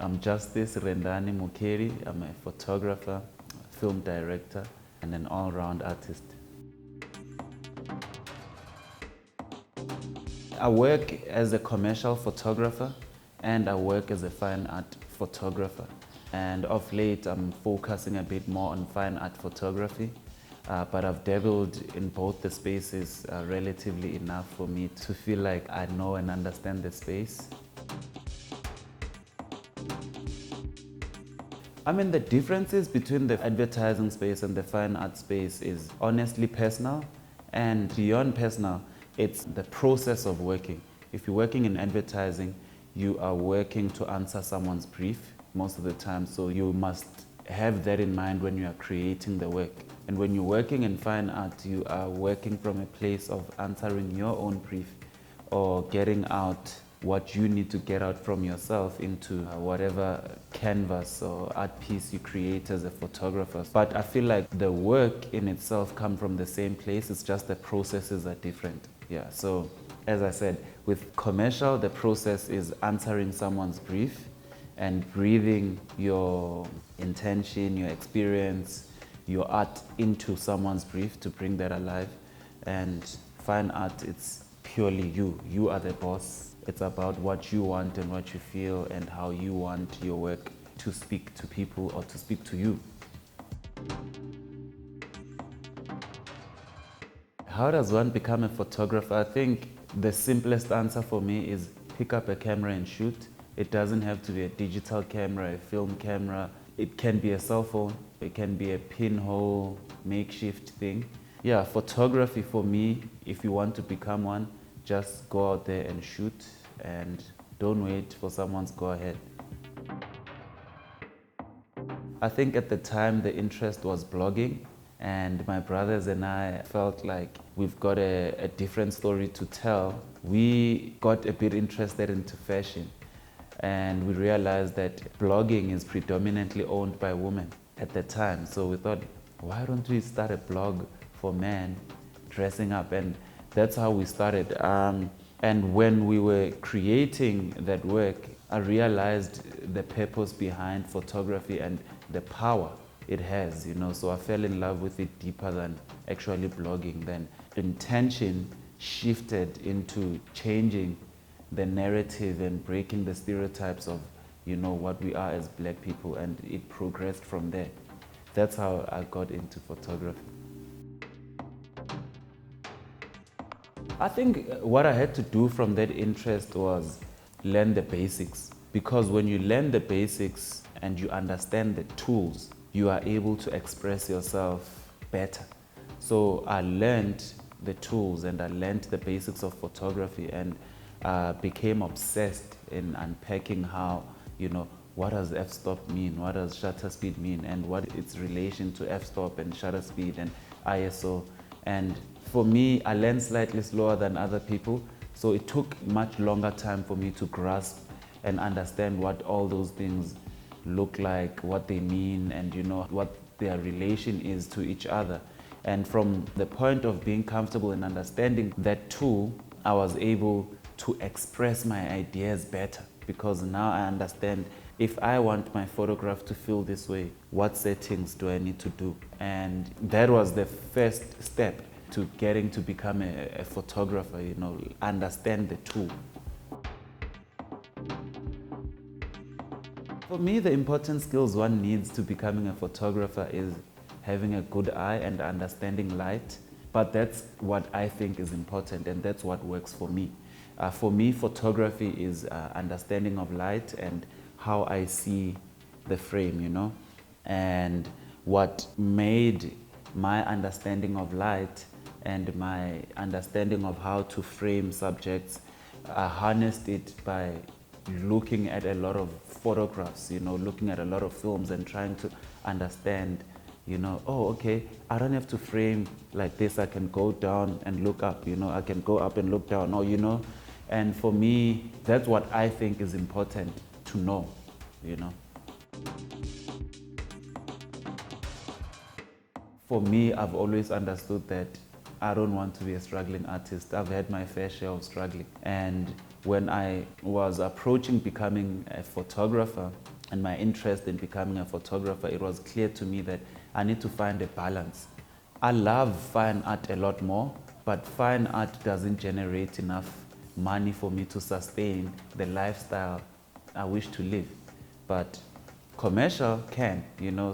I'm Justice Mukheli. I'm a photographer, film director, and an all-round artist. I work as a commercial photographer and I work as a fine art photographer. And of late, I'm focusing a bit more on fine art photography, but I've dabbled in both the spaces relatively enough for me to feel like I know and understand the space. I mean, the differences between the advertising space and the fine art space is honestly personal, and beyond personal, it's the process of working. If you're working in advertising, you are working to answer someone's brief most of the time, so you must have that in mind when you are creating the work. And when you're working in fine art, you are working from a place of answering your own brief or getting out what you need to get out from yourself into whatever canvas or art piece you create as a photographer. But I feel like the work in itself comes from the same place, it's just the processes are different. Yeah, so as I said, with commercial, the process is answering someone's brief and breathing your intention, your experience, your art into someone's brief to bring that alive. And fine art, it's purely you. You are the boss. It's about what you want and what you feel and how you want your work to speak to people or to speak to you. How does one become a photographer? I think the simplest answer for me is pick up a camera and shoot. It doesn't have to be a digital camera, a film camera. It can be a cell phone. It can be a pinhole, makeshift thing. Yeah, photography for me, if you want to become one, just go out there and shoot and don't wait for someone's go ahead. I think at the time the interest was blogging, and my brothers and I felt like we've got a different story to tell. We got a bit interested into fashion, and we realized that blogging is predominantly owned by women at the time. So we thought, why don't we start a blog for men dressing up? And that's how we started. And when we were creating that work, I realized the purpose behind photography and the power it has, so I fell in love with it deeper than actually blogging. Then intention shifted into changing the narrative and breaking the stereotypes of, what we are as Black people, and it progressed from there. That's how I got into photography. I think what I had to do from that interest was learn the basics, because when you learn the basics and you understand the tools, you are able to express yourself better. So I learned the tools and I learned the basics of photography and became obsessed in unpacking how, what does f-stop mean, what does shutter speed mean, and what its relation to f-stop and shutter speed and ISO. And for me, I learned slightly slower than other people, so it took much longer time for me to grasp and understand what all those things look like, what they mean, and what their relation is to each other. And from the point of being comfortable in understanding that tool, I was able to express my ideas better, because now I understand if I want my photograph to feel this way, what settings do I need to do? And that was the first step to getting to become a photographer, understand the tool. For me, the important skills one needs to becoming a photographer is having a good eye and understanding light. But that's what I think is important, and that's what works for me. For me, photography is understanding of light and how I see the frame, And what made my understanding of light and my understanding of how to frame subjects, I harnessed it by looking at a lot of photographs, looking at a lot of films and trying to understand, oh, okay, I don't have to frame like this. I can go down and look up, I can go up and look down, And for me, that's what I think is important to know, For me, I've always understood that I don't want to be a struggling artist. I've had my fair share of struggling. And when I was approaching becoming a photographer and my interest in becoming a photographer, it was clear to me that I need to find a balance. I love fine art a lot more, but fine art doesn't generate enough money for me to sustain the lifestyle I wish to live. But commercial can,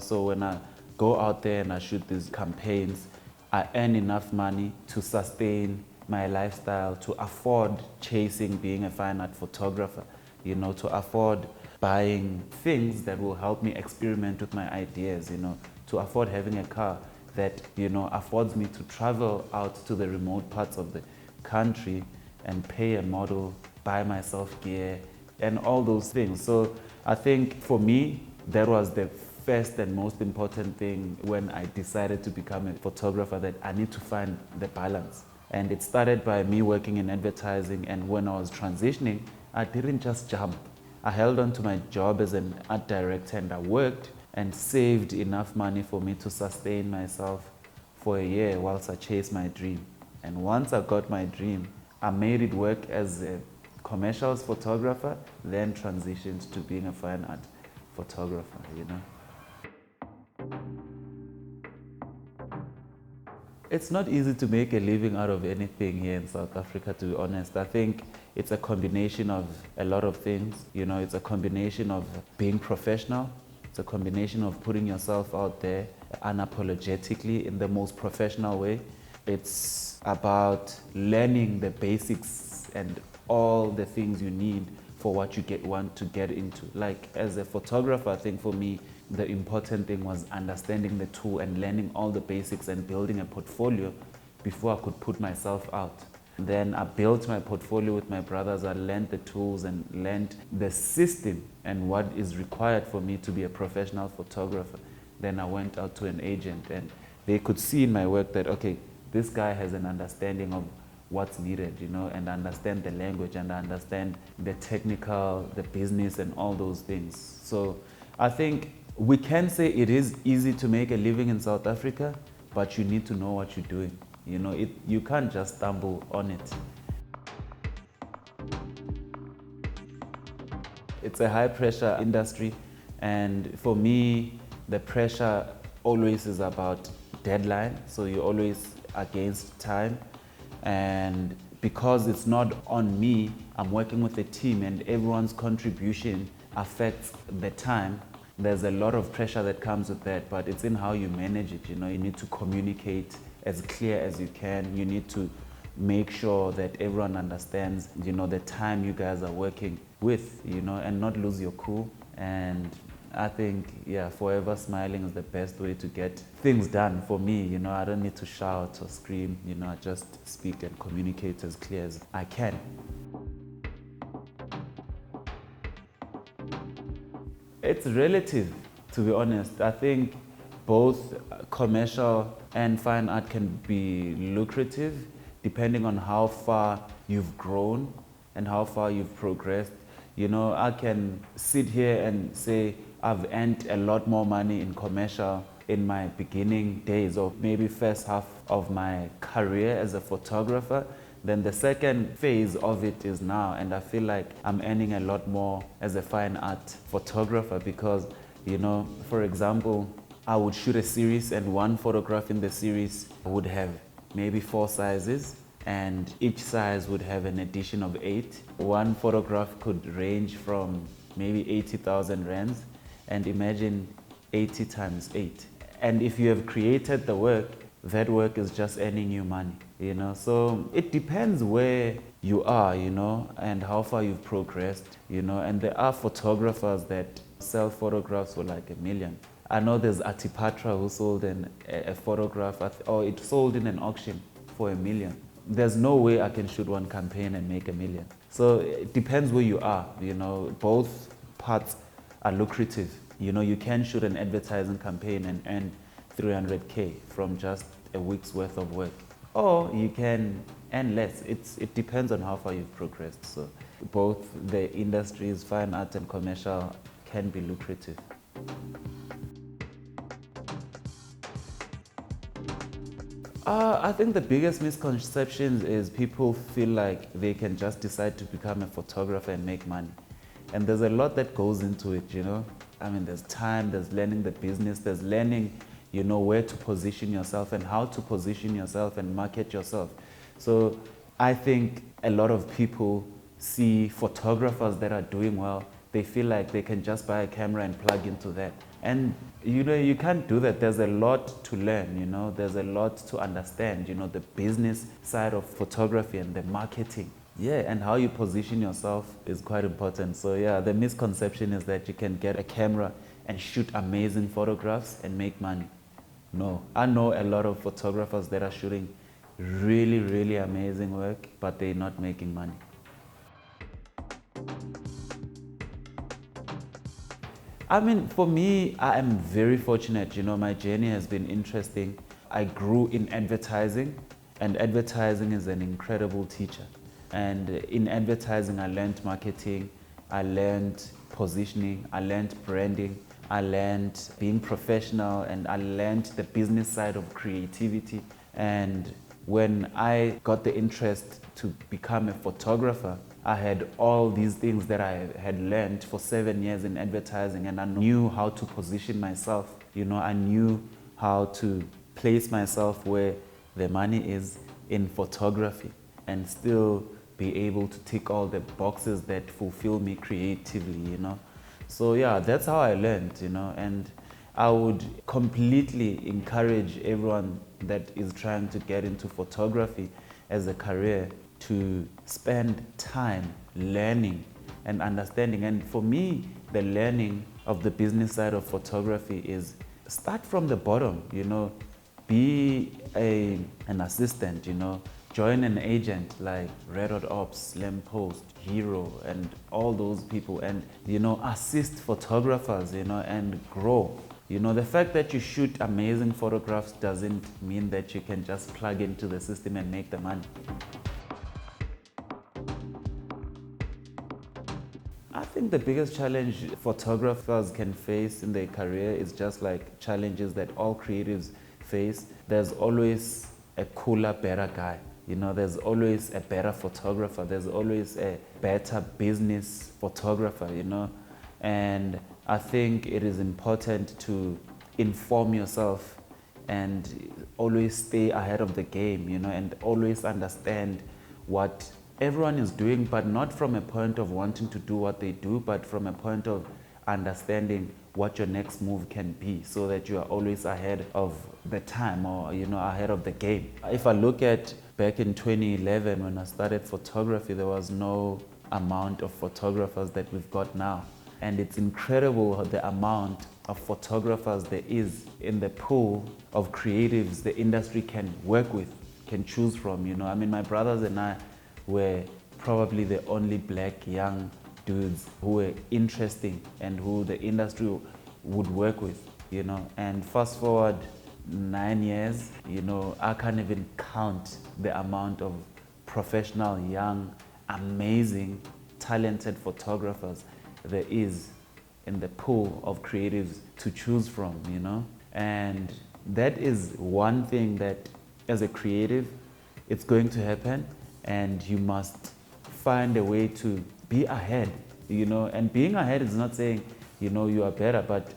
so when I go out there and I shoot these campaigns, I earn enough money to sustain my lifestyle, to afford chasing being a fine art photographer, to afford buying things that will help me experiment with my ideas, to afford having a car that, affords me to travel out to the remote parts of the country and pay a model, buy myself gear, and all those things. So I think for me, that was the first and most important thing when I decided to become a photographer, that I need to find the balance. And it started by me working in advertising, and when I was transitioning, I didn't just jump. I held on to my job as an art director, and I worked and saved enough money for me to sustain myself for a year whilst I chased my dream. And once I got my dream, I made it work as a commercials photographer, then transitioned to being a fine art photographer, It's not easy to make a living out of anything here in South Africa, to be honest. I think it's a combination of a lot of things. It's a combination of being professional. It's a combination of putting yourself out there unapologetically in the most professional way. It's about learning the basics and all the things you need for what you want to get into. Like as a photographer, I think for me, the important thing was understanding the tool and learning all the basics and building a portfolio before I could put myself out. Then I built my portfolio with my brothers. I learned the tools and learned the system and what is required for me to be a professional photographer. Then I went out to an agent, and they could see in my work that, okay, this guy has an understanding of what's needed, and understand the language and understand the technical, the business and all those things. So I think we can say it is easy to make a living in South Africa, but you need to know what you're doing. You can't just stumble on it. It's a high pressure industry, and for me, the pressure always is about deadline. So you're always against time. And because it's not on me, I'm working with a team, and everyone's contribution affects the time. There's a lot of pressure that comes with that, but it's in how you manage it. You need to communicate as clear as you can. You need to make sure that everyone understands, the time you guys are working with, and not lose your cool. And I think, forever smiling is the best way to get things done for me. I don't need to shout or scream, I just speak and communicate as clear as I can. It's relative, to be honest. I think both commercial and fine art can be lucrative depending on how far you've grown and how far you've progressed. I can sit here and say I've earned a lot more money in commercial in my beginning days, or maybe first half of my career as a photographer. Then the second phase of it is now, and I feel like I'm earning a lot more as a fine art photographer because, for example, I would shoot a series, and one photograph in the series would have maybe 4 sizes, and each size would have an addition of 8. One photograph could range from maybe 80,000 rands, and imagine 80 times 8. And if you have created the work, that work is just earning you money, So it depends where you are, and how far you've progressed, And there are photographers that sell photographs for like $1 million. I know there's Atipatra who sold a photograph, or it sold in an auction for $1 million. There's no way I can shoot one campaign and make $1 million. So it depends where you are, Both parts are lucrative. You can shoot an advertising campaign and earn 300K from just a week's worth of work, or you can earn less. It depends on how far you've progressed. So both the industries, fine art and commercial, can be I think the biggest misconception is people feel like they can just decide to become a photographer and make money. And there's a lot that goes into it, you know. I mean, there's time, there's learning the business, there's learning, you know, where to position yourself and how to position yourself and market yourself. So I think a lot of people see photographers that are doing well, they feel like they can just buy a camera and plug into that. And you know, you can't do that. There's a lot to learn, you know, there's a lot to understand, you know, the business side of photography and the marketing. Yeah, and how you position yourself is quite important. So yeah, the misconception is that you can get a camera and shoot amazing photographs and make money. No, I know a lot of photographers that are shooting really, really amazing work, but they're not making money. I mean, for me, I am very fortunate. You know, my journey has been interesting. I grew in advertising, and advertising is an incredible teacher. And in advertising, I learned marketing, I learned positioning, I learned branding, I learned being professional, and I learned the business side of creativity. And when I got the interest to become a photographer, I had all these things that I had learned for 7 years in advertising, and I knew how to position myself. You know, I knew how to place myself where the money is in photography and still be able to tick all the boxes that fulfill me creatively, you know. So yeah, that's how I learned, you know, and I would completely encourage everyone that is trying to get into photography as a career to spend time learning and understanding. And for me, the learning of the business side of photography is start from the bottom, you know, be an assistant, you know, join an agent like Red Hot Ops, Lamppost, Hero, and all those people, and, you know, assist photographers, you know, and grow. You know, the fact that you shoot amazing photographs doesn't mean that you can just plug into the system and make the money. I think the biggest challenge photographers can face in their career is just like challenges that all creatives face. There's always a cooler, better guy. You know, there's always a better photographer. There's always a better business photographer, you know. And I think it is important to inform yourself and always stay ahead of the game, you know, and always understand what everyone is doing, but not from a point of wanting to do what they do, but from a point of understanding what your next move can be, so that you are always ahead of the time, or, you know, ahead of the game. If I look at back in 2011 when I started photography, there was no amount of photographers that we've got now. And it's incredible the amount of photographers there is in the pool of creatives the industry can work with, can choose from, you know. I mean, my brothers and I were probably the only black young dudes who were interesting and who the industry would work with, you know. And fast forward 9 years, you know, I can't even count the amount of professional, young, amazing, talented photographers there is in the pool of creatives to choose from, you know. And that is one thing that, as a creative, it's going to happen, and you must find a way to be ahead, you know. And being ahead is not saying, you know, you are better, but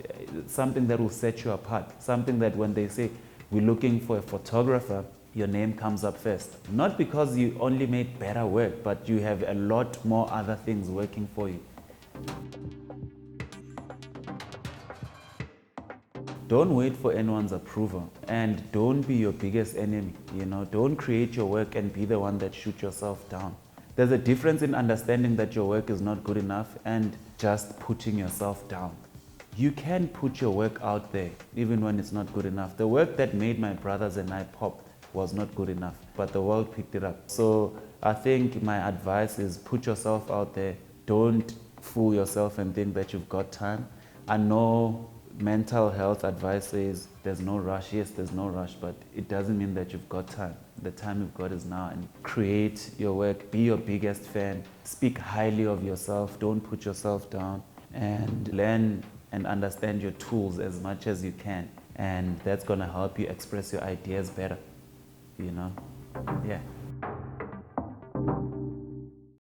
something that will set you apart, something that when they say we're looking for a photographer, your name comes up first. Not because you only made better work, but you have a lot more other things working for you. Don't wait for anyone's approval, and don't be your biggest enemy, you know. Don't create your work and be the one that shoots yourself down. There's a difference in understanding that your work is not good enough and just putting yourself down. You can put your work out there even when it's not good enough. The work that made my brothers and I pop was not good enough, but the world picked it up. So I think my advice is put yourself out there. Don't fool yourself and think that you've got time. I know mental health advice says there's no rush. Yes, there's no rush, but it doesn't mean that you've got time. The time you've got is now, and create your work. Be your biggest fan. Speak highly of yourself. Don't put yourself down, and learn and understand your tools as much as you can. And that's going to help you express your ideas better. you know. Yeah.